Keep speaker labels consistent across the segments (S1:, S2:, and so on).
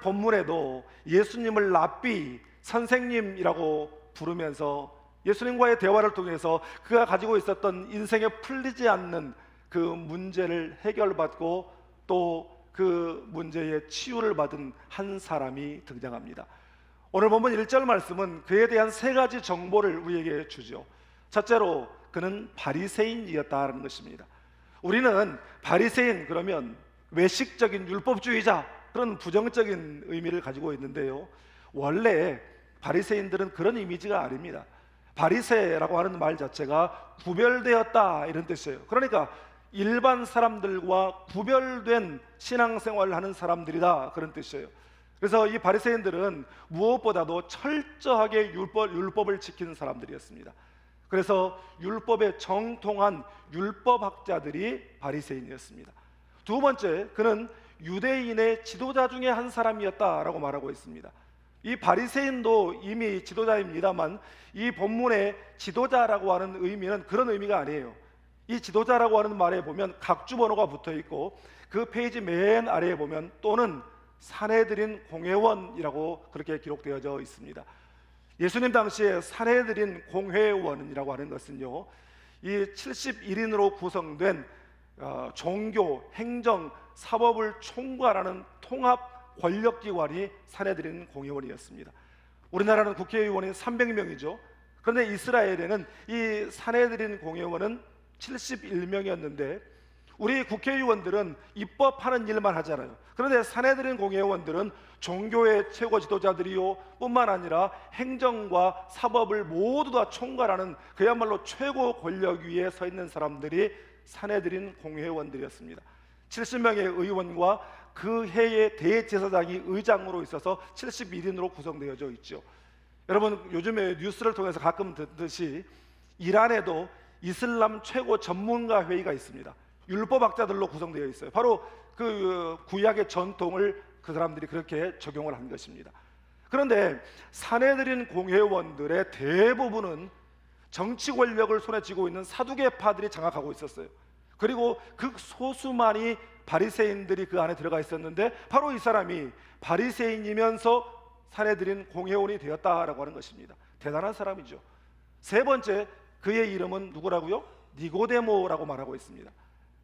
S1: 본문에도 예수님을 랍비, 선생님이라고 부르면서 예수님과의 대화를 통해서 그가 가지고 있었던 인생에 풀리지 않는 그 문제를 해결받고 또 그 문제의 치유를 받은 한 사람이 등장합니다. 오늘 본문 1절 말씀은 그에 대한 세 가지 정보를 우리에게 주죠. 첫째로 그는 바리새인이었다는 것입니다. 우리는 바리새인 그러면 외식적인 율법주의자, 그런 부정적인 의미를 가지고 있는데요, 원래 바리새인들은 그런 이미지가 아닙니다. 바리새라고 하는 말 자체가 구별되었다 이런 뜻이에요. 그러니까 일반 사람들과 구별된 신앙생활을 하는 사람들이다 그런 뜻이에요. 그래서 이 바리새인들은 무엇보다도 철저하게 율법을 지키는 사람들이었습니다. 그래서 율법에 정통한 율법학자들이 바리새인이었습니다. 두 번째, 그는 유대인의 지도자 중에 한 사람이었다라고 말하고 있습니다. 이 바리새인도 이미 지도자입니다만 이 본문의 지도자라고 하는 의미는 그런 의미가 아니에요. 이 지도자라고 하는 말에 보면 각주 번호가 붙어 있고 그 페이지 맨 아래에 보면 또는 산헤드린 공회원이라고 그렇게 기록되어져 있습니다. 예수님 당시에 산헤드린 공회원이라고 하는 것은요, 이 71인으로 구성된 종교, 행정, 사법을 총괄하는 통합 권력기관이 산헤드린 공회원이었습니다. 우리나라는 국회의원이 300명이죠. 그런데 이스라엘에는 이 산헤드린 공회원은 71명이었는데 우리 국회의원들은 입법하는 일만 하잖아요. 그런데 산헤드린 공회의원들은 종교의 최고 지도자들이요 뿐만 아니라 행정과 사법을 모두 다 총괄하는 그야말로 최고 권력 위에 서 있는 사람들이 산헤드린 공회의원들이었습니다. 70명의 의원과 그 해의 대제사장이 의장으로 있어서 71인으로 구성되어져 있죠. 여러분, 요즘에 뉴스를 통해서 가끔 듣듯이 이란에도 이슬람 최고 전문가 회의가 있습니다. 율법학자들로 구성되어 있어요. 바로 그 구약의 전통을 그 사람들이 그렇게 적용을 한 것입니다. 그런데 산헤드린 공회원들의 대부분은 정치 권력을 손에 쥐고 있는 사두개파들이 장악하고 있었어요. 그리고 극소수만이 바리새인들이 그 안에 들어가 있었는데 바로 이 사람이 바리새인이면서 산헤드린 공회원이 되었다라고 하는 것입니다. 대단한 사람이죠. 세 번째, 그의 이름은 누구라고요? 니고데모라고 말하고 있습니다.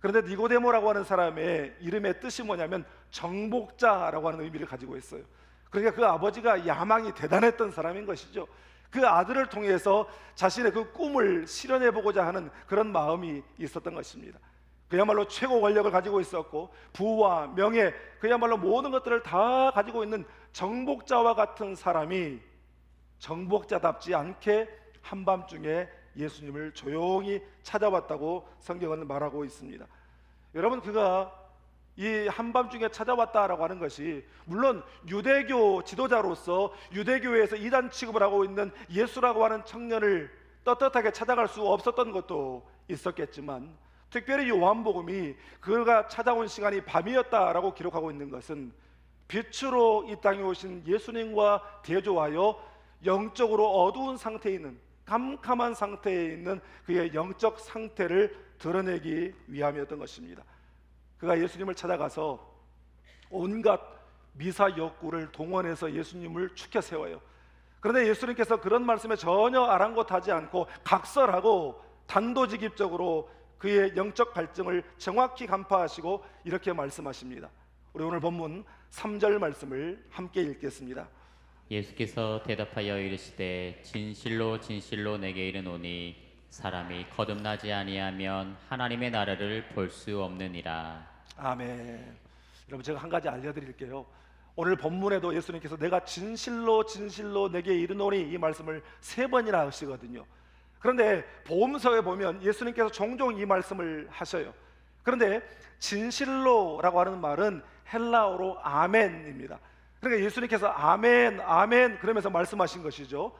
S1: 그런데 니고데모라고 하는 사람의 이름의 뜻이 뭐냐면 정복자라고 하는 의미를 가지고 있어요. 그러니까 그 아버지가 야망이 대단했던 사람인 것이죠. 그 아들을 통해서 자신의 그 꿈을 실현해보고자 하는 그런 마음이 있었던 것입니다. 그야말로 최고 권력을 가지고 있었고 부와 명예, 그야말로 모든 것들을 다 가지고 있는 정복자와 같은 사람이 정복자답지 않게 한밤중에 예수님을 조용히 찾아왔다고 성경은 말하고 있습니다. 여러분, 그가 이 한밤중에 찾아왔다라고 하는 것이 물론 유대교 지도자로서 유대교에서 이단 취급을 하고 있는 예수라고 하는 청년을 떳떳하게 찾아갈 수 없었던 것도 있었겠지만, 특별히 요한복음이 그가 찾아온 시간이 밤이었다라고 기록하고 있는 것은 빛으로 이 땅에 오신 예수님과 대조하여 영적으로 어두운 상태에 있는, 캄캄한 상태에 있는 그의 영적 상태를 드러내기 위함이었던 것입니다. 그가 예수님을 찾아가서 온갖 미사 욕구를 동원해서 예수님을 추켜 세워요. 그런데 예수님께서 그런 말씀에 전혀 아랑곳하지 않고 각설하고 단도직입적으로 그의 영적 갈증을 정확히 간파하시고 이렇게 말씀하십니다. 우리 오늘 본문 3절 말씀을 함께 읽겠습니다.
S2: 예수께서 대답하여 이르시되 진실로 진실로 내게 이르노니 사람이 거듭나지 아니하면 하나님의 나라를 볼 수 없느니라.
S1: 아멘. 여러분, 제가 한 가지 알려드릴게요. 오늘 본문에도 예수님께서 내가 진실로 진실로 내게 이르노니 이 말씀을 3번이나 하시거든요. 그런데 복음서에 보면 예수님께서 종종 이 말씀을 하셔요. 그런데 진실로라고 하는 말은 헬라어로 아멘입니다. 그러니까 예수님께서 아멘 아멘 그러면서 말씀하신 것이죠.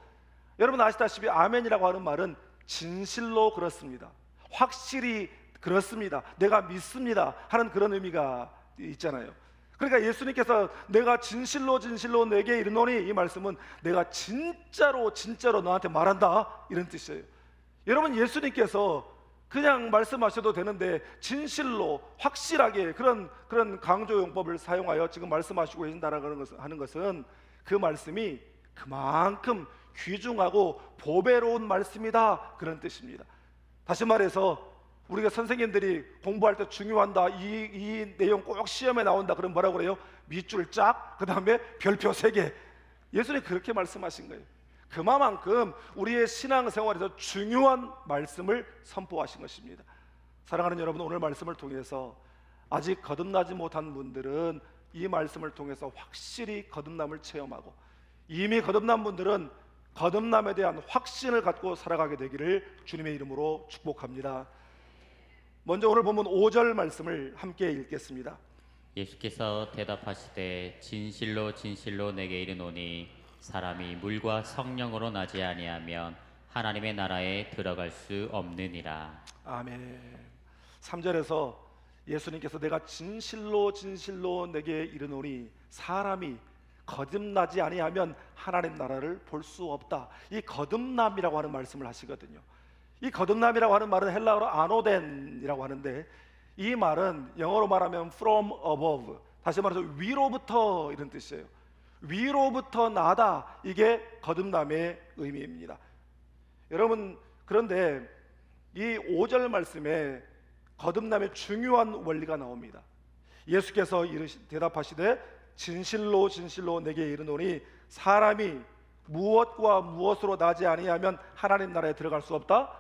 S1: 여러분 아시다시피 아멘이라고 하는 말은 진실로 그렇습니다, 확실히 그렇습니다, 내가 믿습니다 하는 그런 의미가 있잖아요. 그러니까 예수님께서 내가 진실로 진실로 내게 이르노니 이 말씀은 내가 진짜로 진짜로 너한테 말한다 이런 뜻이에요. 여러분, 예수님께서 그냥 말씀하셔도 되는데 진실로 확실하게 그런 강조 용법을 사용하여 지금 말씀하시고 계신다라는 하는 것은 그 말씀이 그만큼 귀중하고 보배로운 말씀이다, 그런 뜻입니다. 다시 말해서 우리가 선생님들이 공부할 때 중요한다, 이 내용 꼭 시험에 나온다 그럼 뭐라고 그래요? 밑줄 짝, 그 다음에 별표 3개. 예수님이 그렇게 말씀하신 거예요. 그만큼 우리의 신앙생활에서 중요한 말씀을 선포하신 것입니다. 사랑하는 여러분, 오늘 말씀을 통해서 아직 거듭나지 못한 분들은 이 말씀을 통해서 확실히 거듭남을 체험하고, 이미 거듭난 분들은 거듭남에 대한 확신을 갖고 살아가게 되기를 주님의 이름으로 축복합니다. 먼저 오늘 본문 5절 말씀을 함께 읽겠습니다.
S2: 예수께서 대답하시되 진실로 진실로 내게 이르노니 사람이 물과 성령으로 나지 아니하면 하나님의 나라에 들어갈 수 없느니라.
S1: 아멘. 3절에서 예수님께서 내가 진실로 진실로 내게 이르노니 사람이 거듭나지 아니하면 하나님 나라를 볼 수 없다. 이 거듭남이라고 하는 말씀을 하시거든요. 이 거듭남이라고 하는 말은 헬라어로 아노덴이라고 하는데, 이 말은 영어로 말하면 from above, 다시 말해서 위로부터, 이런 뜻이에요. 위로부터 나다, 이게 거듭남의 의미입니다. 여러분, 그런데 이 5절 말씀에 거듭남의 중요한 원리가 나옵니다. 예수께서 대답하시되 진실로 진실로 내게 이르노니 사람이 무엇과 무엇으로 나지 아니하면 하나님 나라에 들어갈 수 없다.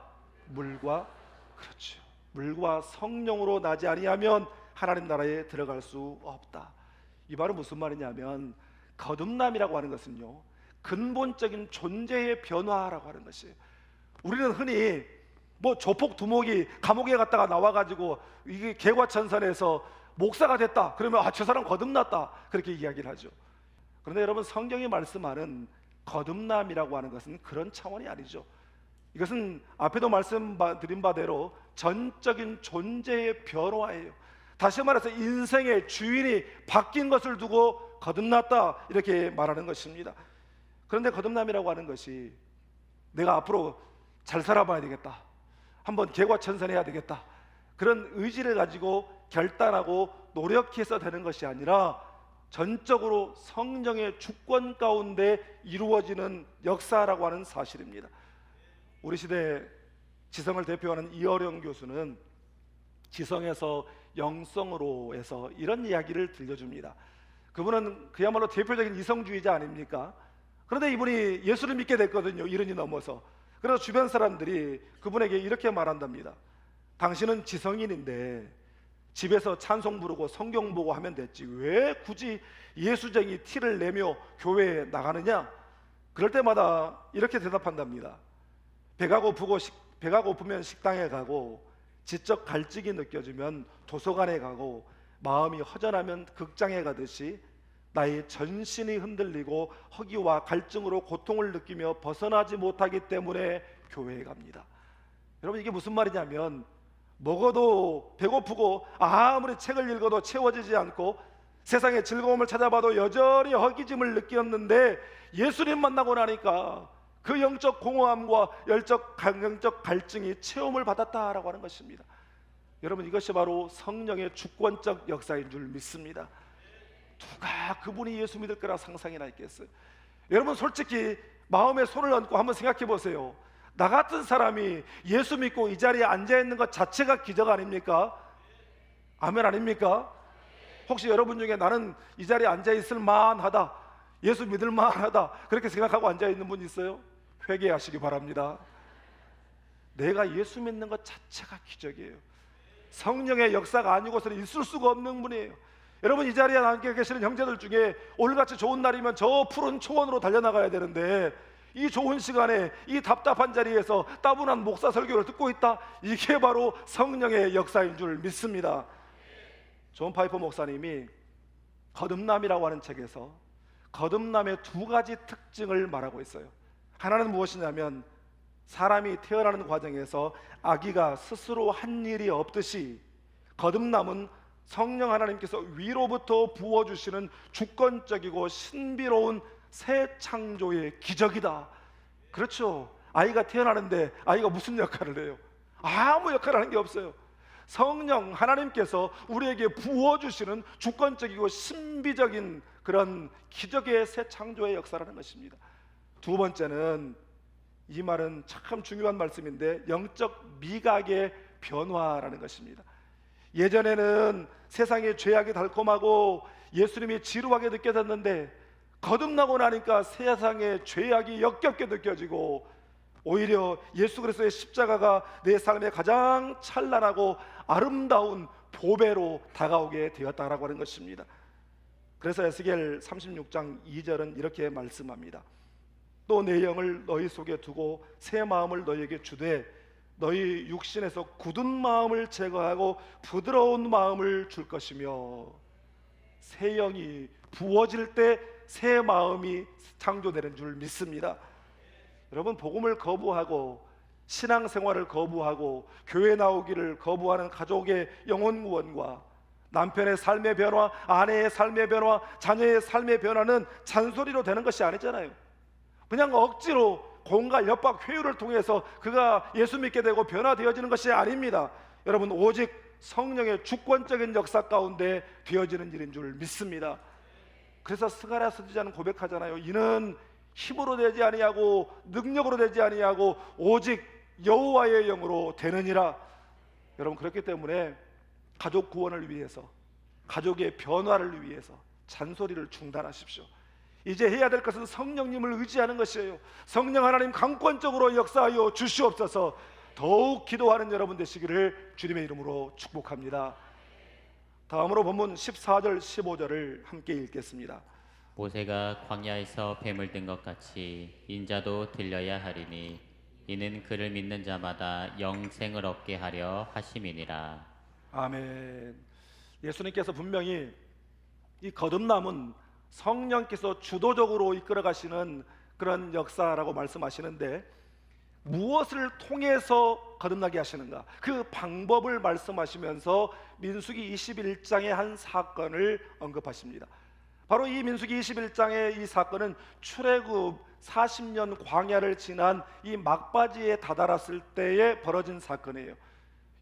S1: 그렇죠. 물과 성령으로 나지 아니하면 하나님 나라에 들어갈 수 없다. 이 말은 무슨 말이냐면, 거듭남이라고 하는 것은요, 근본적인 존재의 변화라고 하는 것이에요. 우리는 흔히 뭐 조폭 두목이 감옥에 갔다가 나와가지고 이게 개과천선에서 목사가 됐다 그러면 저 사람 거듭났다, 그렇게 이야기를 하죠. 그런데 여러분, 성경이 말씀하는 거듭남이라고 하는 것은 그런 차원이 아니죠. 이것은 앞에도 말씀드린 바대로 전적인 존재의 변화예요. 다시 말해서 인생의 주인이 바뀐 것을 두고 거듭났다, 이렇게 말하는 것입니다. 그런데 거듭남이라고 하는 것이 내가 앞으로 잘 살아봐야 되겠다, 한번 개과천선해야 되겠다, 그런 의지를 가지고 결단하고 노력해서 되는 것이 아니라 전적으로 성령의 주권 가운데 이루어지는 역사라고 하는 사실입니다. 우리 시대 지성을 대표하는 이어령 교수는 지성에서 영성으로에서 이런 이야기를 들려줍니다. 그분은 그야말로 대표적인 이성주의자 아닙니까? 그런데 이분이 예수를 믿게 됐거든요, 70이 넘어서. 그래서 주변 사람들이 그분에게 이렇게 말한답니다. 당신은 지성인인데 집에서 찬송 부르고 성경 보고 하면 됐지, 왜 굳이 예수쟁이 티를 내며 교회에 나가느냐? 그럴 때마다 이렇게 대답한답니다. 배가 고프면 식당에 가고, 지적 갈증이 느껴지면 도서관에 가고, 마음이 허전하면 극장에 가듯이 나의 전신이 흔들리고 허기와 갈증으로 고통을 느끼며 벗어나지 못하기 때문에 교회에 갑니다. 여러분, 이게 무슨 말이냐면, 먹어도 배고프고 아무리 책을 읽어도 채워지지 않고 세상의 즐거움을 찾아봐도 여전히 허기짐을 느꼈는데 예수님 만나고 나니까 그 영적 공허함과 영적 갈증이 체험을 받았다라고 하는 것입니다. 여러분, 이것이 바로 성령의 주권적 역사인 줄 믿습니다. 누가 그분이 예수 믿을 거라 상상이나 있겠어요? 여러분, 솔직히 마음에 손을 얹고 한번 생각해 보세요. 나 같은 사람이 예수 믿고 이 자리에 앉아 있는 것 자체가 기적 아닙니까? 아멘 아닙니까? 혹시 여러분 중에 나는 이 자리에 앉아 있을 만하다, 예수 믿을 만하다, 그렇게 생각하고 앉아 있는 분 있어요? 회개하시기 바랍니다. 내가 예수 믿는 것 자체가 기적이에요. 성령의 역사가 아니고서는 있을 수가 없는 분이에요. 여러분, 이 자리에 앉아 계시는 형제들 중에 오늘같이 좋은 날이면 저 푸른 초원으로 달려나가야 되는데 이 좋은 시간에 이 답답한 자리에서 따분한 목사 설교를 듣고 있다, 이게 바로 성령의 역사인 줄 믿습니다. 존 파이퍼 목사님이 거듭남이라고 하는 책에서 거듭남의 2가지 특징을 말하고 있어요. 하나는 무엇이냐면, 사람이 태어나는 과정에서 아기가 스스로 한 일이 없듯이 거듭남은 성령 하나님께서 위로부터 부어주시는 주권적이고 신비로운 새 창조의 기적이다. 그렇죠. 아이가 태어나는데 아이가 무슨 역할을 해요? 아무 역할을 하는 게 없어요. 성령 하나님께서 우리에게 부어주시는 주권적이고 신비적인 그런 기적의 새 창조의 역사라는 것입니다. 두 번째는, 이 말은 참 중요한 말씀인데, 영적 미각의 변화라는 것입니다. 예전에는 세상의 죄악이 달콤하고 예수님이 지루하게 느껴졌는데, 거듭나고 나니까 세상의 죄악이 역겹게 느껴지고, 오히려 예수 그리스도의 십자가가 내 삶의 가장 찬란하고 아름다운 보배로 다가오게 되었다라고 하는 것입니다. 그래서 에스겔 36장 2절은 이렇게 말씀합니다. 또 내 영을 너희 속에 두고 새 마음을 너희에게 주되 너희 육신에서 굳은 마음을 제거하고 부드러운 마음을 줄 것이며, 새 영이 부어질 때 새 마음이 창조되는 줄 믿습니다. 여러분, 복음을 거부하고 신앙생활을 거부하고 교회 나오기를 거부하는 가족의 영혼 구원과 남편의 삶의 변화, 아내의 삶의 변화, 자녀의 삶의 변화는 잔소리로 되는 것이 아니잖아요. 그냥 억지로 공갈, 협박, 회유를 통해서 그가 예수 믿게 되고 변화되어지는 것이 아닙니다. 여러분, 오직 성령의 주권적인 역사 가운데 되어지는 일인 줄 믿습니다. 그래서 스가랴 선지자는 고백하잖아요. 이는 힘으로 되지 아니하고 능력으로 되지 아니하고 오직 여호와의 영으로 되느니라. 여러분, 그렇기 때문에 가족 구원을 위해서, 가족의 변화를 위해서 잔소리를 중단하십시오. 이제 해야 될 것은 성령님을 의지하는 것이에요. 성령 하나님 강권적으로 역사하여 주시옵소서. 더욱 기도하는 여러분 되시기를 주님의 이름으로 축복합니다. 다음으로 본문 14절 15절을 함께 읽겠습니다.
S2: 모세가 광야에서 뱀을 든 것 같이 인자도 들려야 하리니 이는 그를 믿는 자마다 영생을 얻게 하려 하심이니라.
S1: 아멘. 예수님께서 분명히 이 거듭남은 성령께서 주도적으로 이끌어 가시는 그런 역사라고 말씀하시는데, 무엇을 통해서 거듭나게 하시는가, 그 방법을 말씀하시면서 민수기 21장의 한 사건을 언급하십니다. 바로 이 민수기 21장의 이 사건은 출애굽 40년 광야를 지난 이 막바지에 다다랐을 때에 벌어진 사건이에요.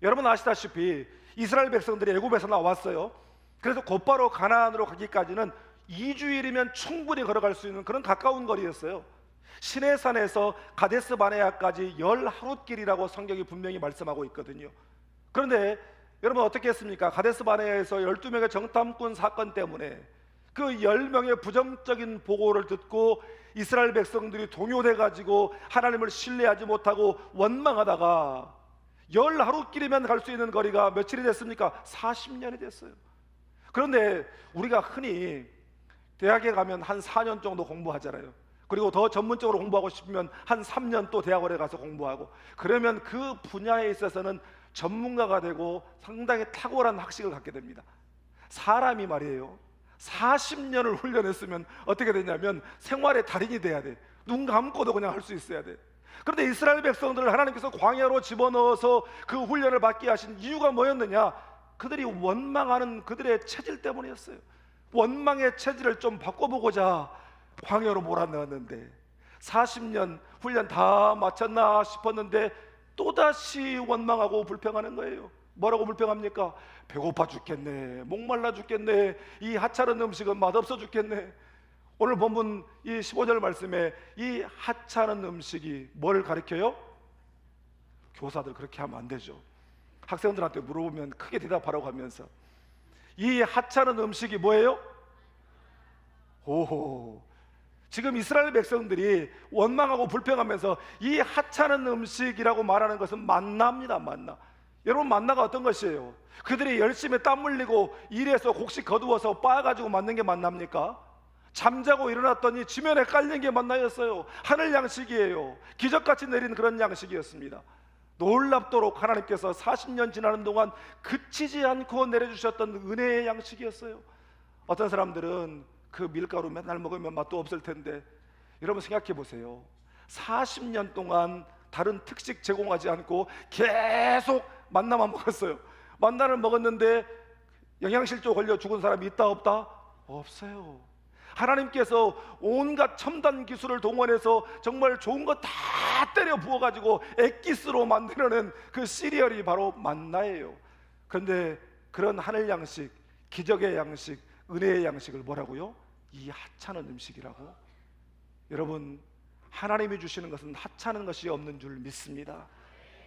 S1: 여러분 아시다시피 이스라엘 백성들이 애굽에서 나왔어요. 그래서 곧바로 가나안으로 가기까지는 2주일이면 충분히 걸어갈 수 있는 그런 가까운 거리였어요. 시내산에서 가데스 바네아까지 10하룻길이라고 성경이 분명히 말씀하고 있거든요. 그런데 여러분 어떻게 했습니까? 가데스 바네아에서 12명의 정탐꾼 사건 때문에 그 10명의 부정적인 보고를 듣고 이스라엘 백성들이 동요돼 가지고 하나님을 신뢰하지 못하고 원망하다가 10하룻길이면 갈 수 있는 거리가 며칠이 됐습니까? 40년이 됐어요. 그런데 우리가 흔히 대학에 가면 한 4년 정도 공부하잖아요. 그리고 더 전문적으로 공부하고 싶으면 한 3년 또 대학원에 가서 공부하고, 그러면 그 분야에 있어서는 전문가가 되고 상당히 탁월한 학식을 갖게 됩니다. 사람이 말이에요, 40년을 훈련했으면 어떻게 되냐면 생활의 달인이 돼야 돼. 눈 감고도 그냥 할 수 있어야 돼. 그런데 이스라엘 백성들을 하나님께서 광야로 집어넣어서 그 훈련을 받게 하신 이유가 뭐였느냐? 그들이 원망하는 그들의 체질 때문이었어요. 원망의 체질을 좀 바꿔보고자 광야로 몰아넣었는데 40년 훈련 다 마쳤나 싶었는데 또다시 원망하고 불평하는 거예요. 뭐라고 불평합니까? 배고파 죽겠네, 목말라 죽겠네, 이 하찮은 음식은 맛없어 죽겠네. 오늘 본문 이 15절 말씀에 이 하찮은 음식이 뭘 가리켜요? 교사들 그렇게 하면 안 되죠. 학생들한테 물어보면 크게 대답하라고 하면서, 이 하찮은 음식이 뭐예요? 오호, 지금 이스라엘 백성들이 원망하고 불평하면서 이 하찮은 음식이라고 말하는 것은 만나입니다. 만나. 여러분, 만나가 어떤 것이에요? 그들이 열심히 땀 흘리고 일해서 곡식 거두어서 빻아가지고 만든 게 만납니까? 잠자고 일어났더니 지면에 깔린 게 만나였어요. 하늘 양식이에요. 기적같이 내린 그런 양식이었습니다. 놀랍도록 하나님께서 40년 지나는 동안 그치지 않고 내려주셨던 은혜의 양식이었어요. 어떤 사람들은 그 밀가루 맨날 먹으면 맛도 없을 텐데, 여러분 생각해 보세요. 40년 동안 다른 특식 제공하지 않고 계속 만나만 먹었어요. 만나를 먹었는데 영양실조 걸려 죽은 사람이 있다 없다? 없어요. 하나님께서 온갖 첨단 기술을 동원해서 정말 좋은 거 다 때려 부어가지고 엑기스로 만들어낸 그 시리얼이 바로 만나예요. 그런데 그런 하늘 양식, 기적의 양식, 은혜의 양식을 뭐라고요? 이 하찮은 음식이라고. 여러분, 하나님이 주시는 것은 하찮은 것이 없는 줄 믿습니다.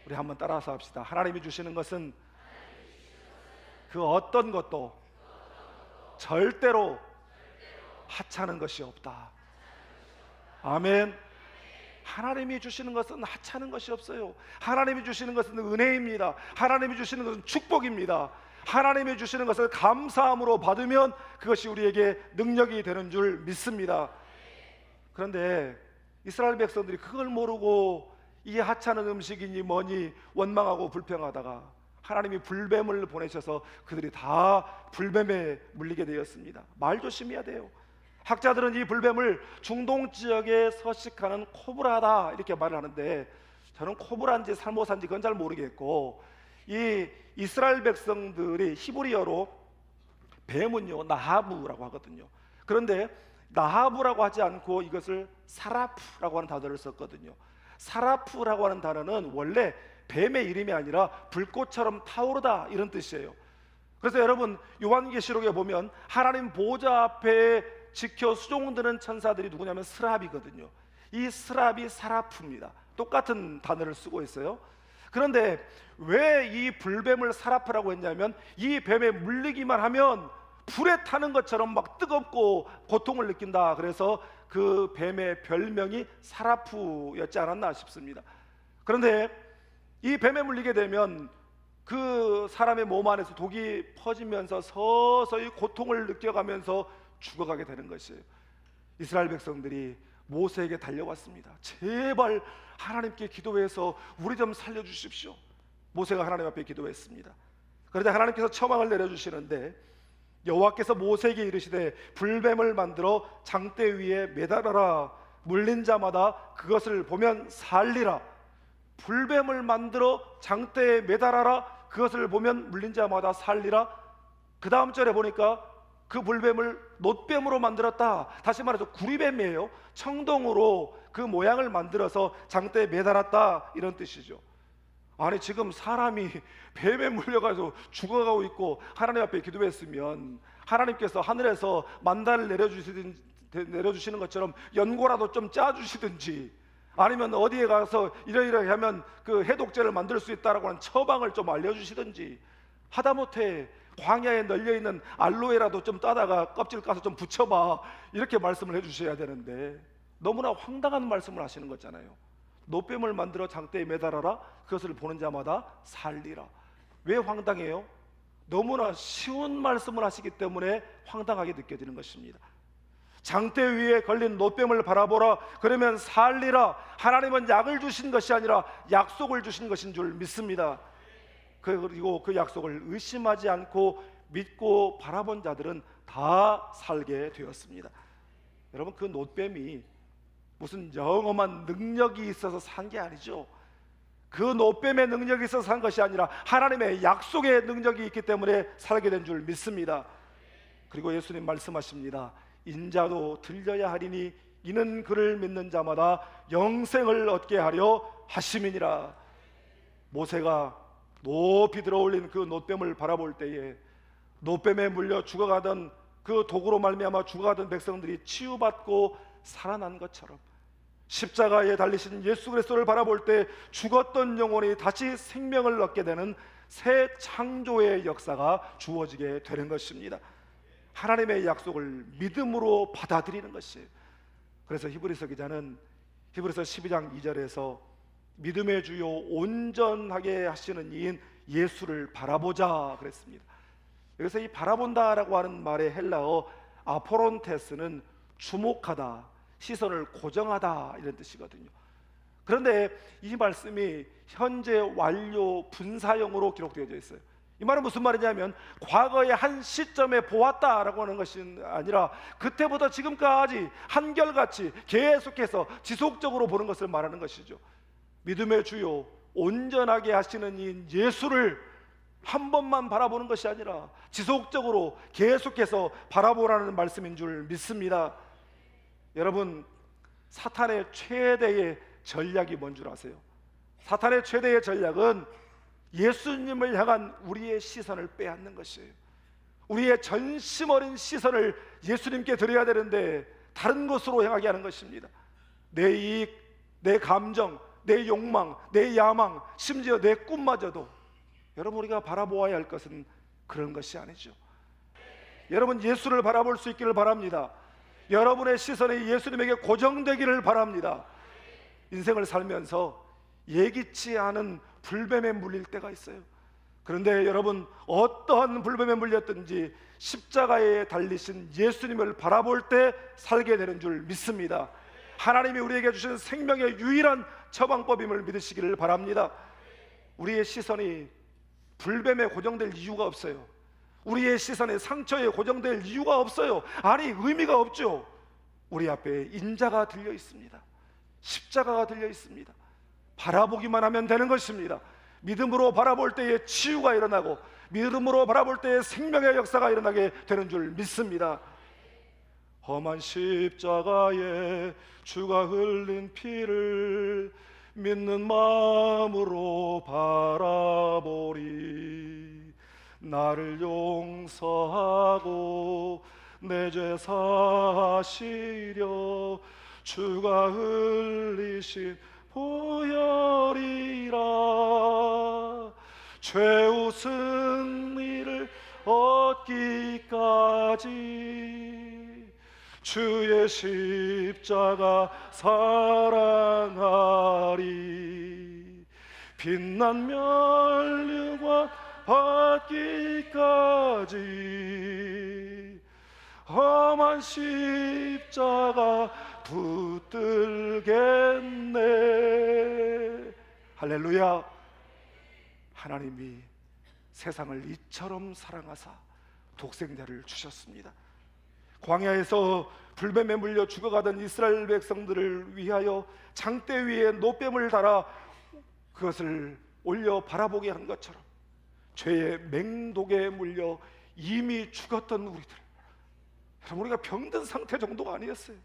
S1: 우리 한번 따라서 합시다. 하나님이 주시는 것은 그 어떤 것도 절대로 하찮은 것이 없다. 아멘. 하나님이 주시는 것은 하찮은 것이 없어요. 하나님이 주시는 것은 은혜입니다. 하나님이 주시는 것은 축복입니다. 하나님이 주시는 것을 감사함으로 받으면 그것이 우리에게 능력이 되는 줄 믿습니다. 그런데 이스라엘 백성들이 그걸 모르고 이 하찮은 음식이니 뭐니 원망하고 불평하다가 하나님이 불뱀을 보내셔서 그들이 다 불뱀에 물리게 되었습니다. 말 조심해야 돼요. 학자들은 이 불뱀을 중동 지역에 서식하는 코브라다 이렇게 말을 하는데, 저는 코브라인지 살모사인지 그건 잘 모르겠고, 이 이스라엘 백성들이 히브리어로 뱀은요 나하부라고 하거든요. 그런데 나하부라고 하지 않고 이것을 사라프라고 하는 단어를 썼거든요. 사라프라고 하는 단어는 원래 뱀의 이름이 아니라 불꽃처럼 타오르다 이런 뜻이에요. 그래서 여러분, 요한계시록에 보면 하나님 보좌 앞에 지켜 수종드는 천사들이 누구냐면 스랍이거든요. 이 스랍이 사라프입니다. 똑같은 단어를 쓰고 있어요. 그런데 왜 이 불뱀을 사라프라고 했냐면, 이 뱀에 물리기만 하면 불에 타는 것처럼 막 뜨겁고 고통을 느낀다. 그래서 그 뱀의 별명이 사라프였지 않았나 싶습니다. 그런데 이 뱀에 물리게 되면 그 사람의 몸 안에서 독이 퍼지면서 서서히 고통을 느껴가면서 죽어가게 되는 것이에요. 이스라엘 백성들이 모세에게 달려왔습니다. 제발 하나님께 기도해서 우리 좀 살려주십시오. 모세가 하나님 앞에 기도했습니다. 그런데 하나님께서 처방을 내려주시는데, 여호와께서 모세에게 이르시되 불뱀을 만들어 장대 위에 매달아라. 물린 자마다 그것을 보면 살리라. 불뱀을 만들어 장대에 매달아라. 그것을 보면 물린 자마다 살리라. 그 다음 절에 보니까 그 불뱀을 놋뱀으로 만들었다. 다시 말해서 구리뱀이에요. 청동으로 그 모양을 만들어서 장대에 매달았다, 이런 뜻이죠. 아니, 지금 사람이 뱀에 물려가지고 죽어가고 있고 하나님 앞에 기도했으면 하나님께서 하늘에서 만다를 내려주시는 것처럼 연고라도 좀 짜주시든지, 아니면 어디에 가서 이러이러하게 하면 그 해독제를 만들 수 있다라고 하는 처방을 좀 알려주시든지, 하다못해 광야에 널려있는 알로에라도 좀 따다가 껍질 까서 좀 붙여봐, 이렇게 말씀을 해주셔야 되는데 너무나 황당한 말씀을 하시는 거잖아요. 놋뱀을 만들어 장대에 매달아라. 그것을 보는 자마다 살리라. 왜 황당해요? 너무나 쉬운 말씀을 하시기 때문에 황당하게 느껴지는 것입니다. 장대 위에 걸린 놋뱀을 바라보라. 그러면 살리라. 하나님은 약을 주신 것이 아니라 약속을 주신 것인 줄 믿습니다. 그리고 그 약속을 의심하지 않고 믿고 바라본 자들은 다 살게 되었습니다. 여러분, 그 놋뱀이 무슨 영험한 능력이 있어서 산 게 아니죠. 그 놋뱀의 능력이 있어서 산 것이 아니라 하나님의 약속의 능력이 있기 때문에 살게 된 줄 믿습니다. 그리고 예수님 말씀하십니다. 인자도 들려야 하리니 이는 그를 믿는 자마다 영생을 얻게 하려 하심이니라. 모세가 높이 들어올린 그 놋뱀을 바라볼 때에 놋뱀에 물려 죽어가던 그 독으로 말미암아 죽어가던 백성들이 치유받고 살아난 것처럼, 십자가에 달리신 예수 그리스도를 바라볼 때 죽었던 영혼이 다시 생명을 얻게 되는 새 창조의 역사가 주어지게 되는 것입니다. 하나님의 약속을 믿음으로 받아들이는 것이에요. 그래서 히브리서 기자는 히브리서 12장 2절에서 믿음의 주요 온전하게 하시는 이인 예수를 바라보자 그랬습니다. 여기서 이 바라본다라고 하는 말의 헬라어 아포론테스는 주목하다, 시선을 고정하다, 이런 뜻이거든요. 그런데 이 말씀이 현재 완료 분사형으로 기록되어져 있어요. 이 말은 무슨 말이냐면, 과거의 한 시점에 보았다라고 하는 것이 아니라 그때부터 지금까지 한결같이 계속해서 지속적으로 보는 것을 말하는 것이죠. 믿음의 주요 온전하게 하시는 이 예수를 한 번만 바라보는 것이 아니라 지속적으로 계속해서 바라보라는 말씀인 줄 믿습니다. 여러분, 사탄의 최대의 전략이 뭔 줄 아세요? 사탄의 최대의 전략은 예수님을 향한 우리의 시선을 빼앗는 것이에요. 우리의 전심 어린 시선을 예수님께 드려야 되는데 다른 곳으로 향하게 하는 것입니다. 내 이익, 내 감정, 내 욕망, 내 야망, 심지어 내 꿈마저도 여러분, 우리가 바라보아야 할 것은 그런 것이 아니죠. 여러분, 예수를 바라볼 수 있기를 바랍니다. 여러분의 시선이 예수님에게 고정되기를 바랍니다. 인생을 살면서 예기치 않은 불뱀에 물릴 때가 있어요. 그런데 여러분, 어떠한 불뱀에 물렸든지 십자가에 달리신 예수님을 바라볼 때 살게 되는 줄 믿습니다. 하나님이 우리에게 주신 생명의 유일한 처방법임을 믿으시기를 바랍니다. 우리의 시선이 불뱀에 고정될 이유가 없어요. 우리의 시선이 상처에 고정될 이유가 없어요. 아니, 의미가 없죠. 우리 앞에 인자가 들려 있습니다. 십자가가 들려 있습니다. 바라보기만 하면 되는 것입니다. 믿음으로 바라볼 때에 치유가 일어나고 믿음으로 바라볼 때에 생명의 역사가 일어나게 되는 줄 믿습니다. 험한 십자가에 주가 흘린 피를 믿는 마음으로 바라보리. 나를 용서하고 내 죄 사하시려 주가 흘리신 보혈이라. 최후 승리를 얻기까지 주의 십자가 사랑하리. 빛난 면류관 받기까지 험한 십자가 붙들겠네. 할렐루야. 하나님이 세상을 이처럼 사랑하사 독생자를 주셨습니다. 광야에서 불뱀에 물려 죽어가던 이스라엘 백성들을 위하여 장대 위에 노뱀을 달아 그것을 올려 바라보게 한 것처럼 죄의 맹독에 물려 이미 죽었던 우리들, 여러분, 우리가 병든 상태 정도가 아니었어요.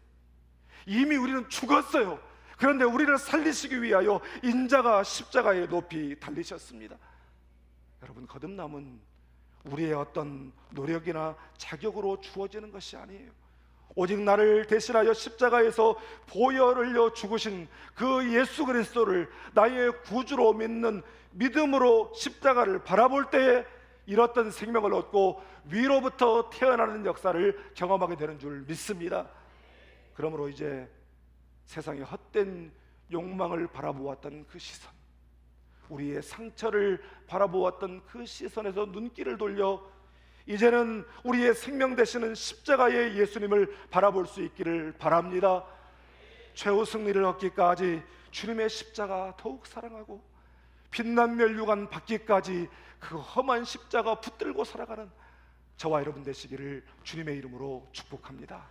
S1: 이미 우리는 죽었어요. 그런데 우리를 살리시기 위하여 인자가 십자가에 높이 달리셨습니다. 여러분, 거듭남은 우리의 어떤 노력이나 자격으로 주어지는 것이 아니에요. 오직 나를 대신하여 십자가에서 보혈을 흘려 죽으신 그 예수 그리스도를 나의 구주로 믿는 믿음으로 십자가를 바라볼 때에 잃었던 생명을 얻고 위로부터 태어나는 역사를 경험하게 되는 줄 믿습니다. 그러므로 이제 세상의 헛된 욕망을 바라보았던 그 시선, 우리의 상처를 바라보았던 그 시선에서 눈길을 돌려 이제는 우리의 생명 되시는 십자가의 예수님을 바라볼 수 있기를 바랍니다. 최후 승리를 얻기까지 주님의 십자가 더욱 사랑하고 빛난 면류관 받기까지 그 험한 십자가 붙들고 살아가는 저와 여러분 되시기를 주님의 이름으로 축복합니다.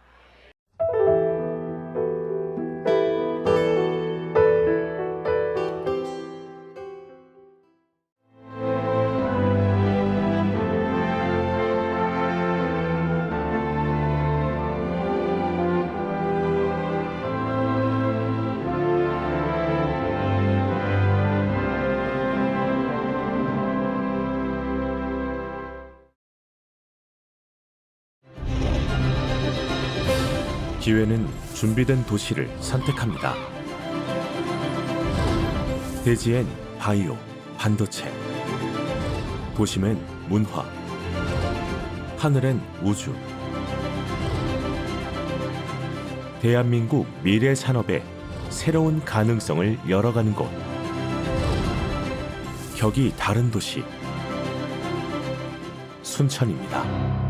S3: 기회는 준비된 도시를 선택합니다. 대지엔 바이오, 반도체, 도심엔 문화, 하늘엔 우주. 대한민국 미래 산업의 새로운 가능성을 열어가는 곳. 격이 다른 도시, 순천입니다.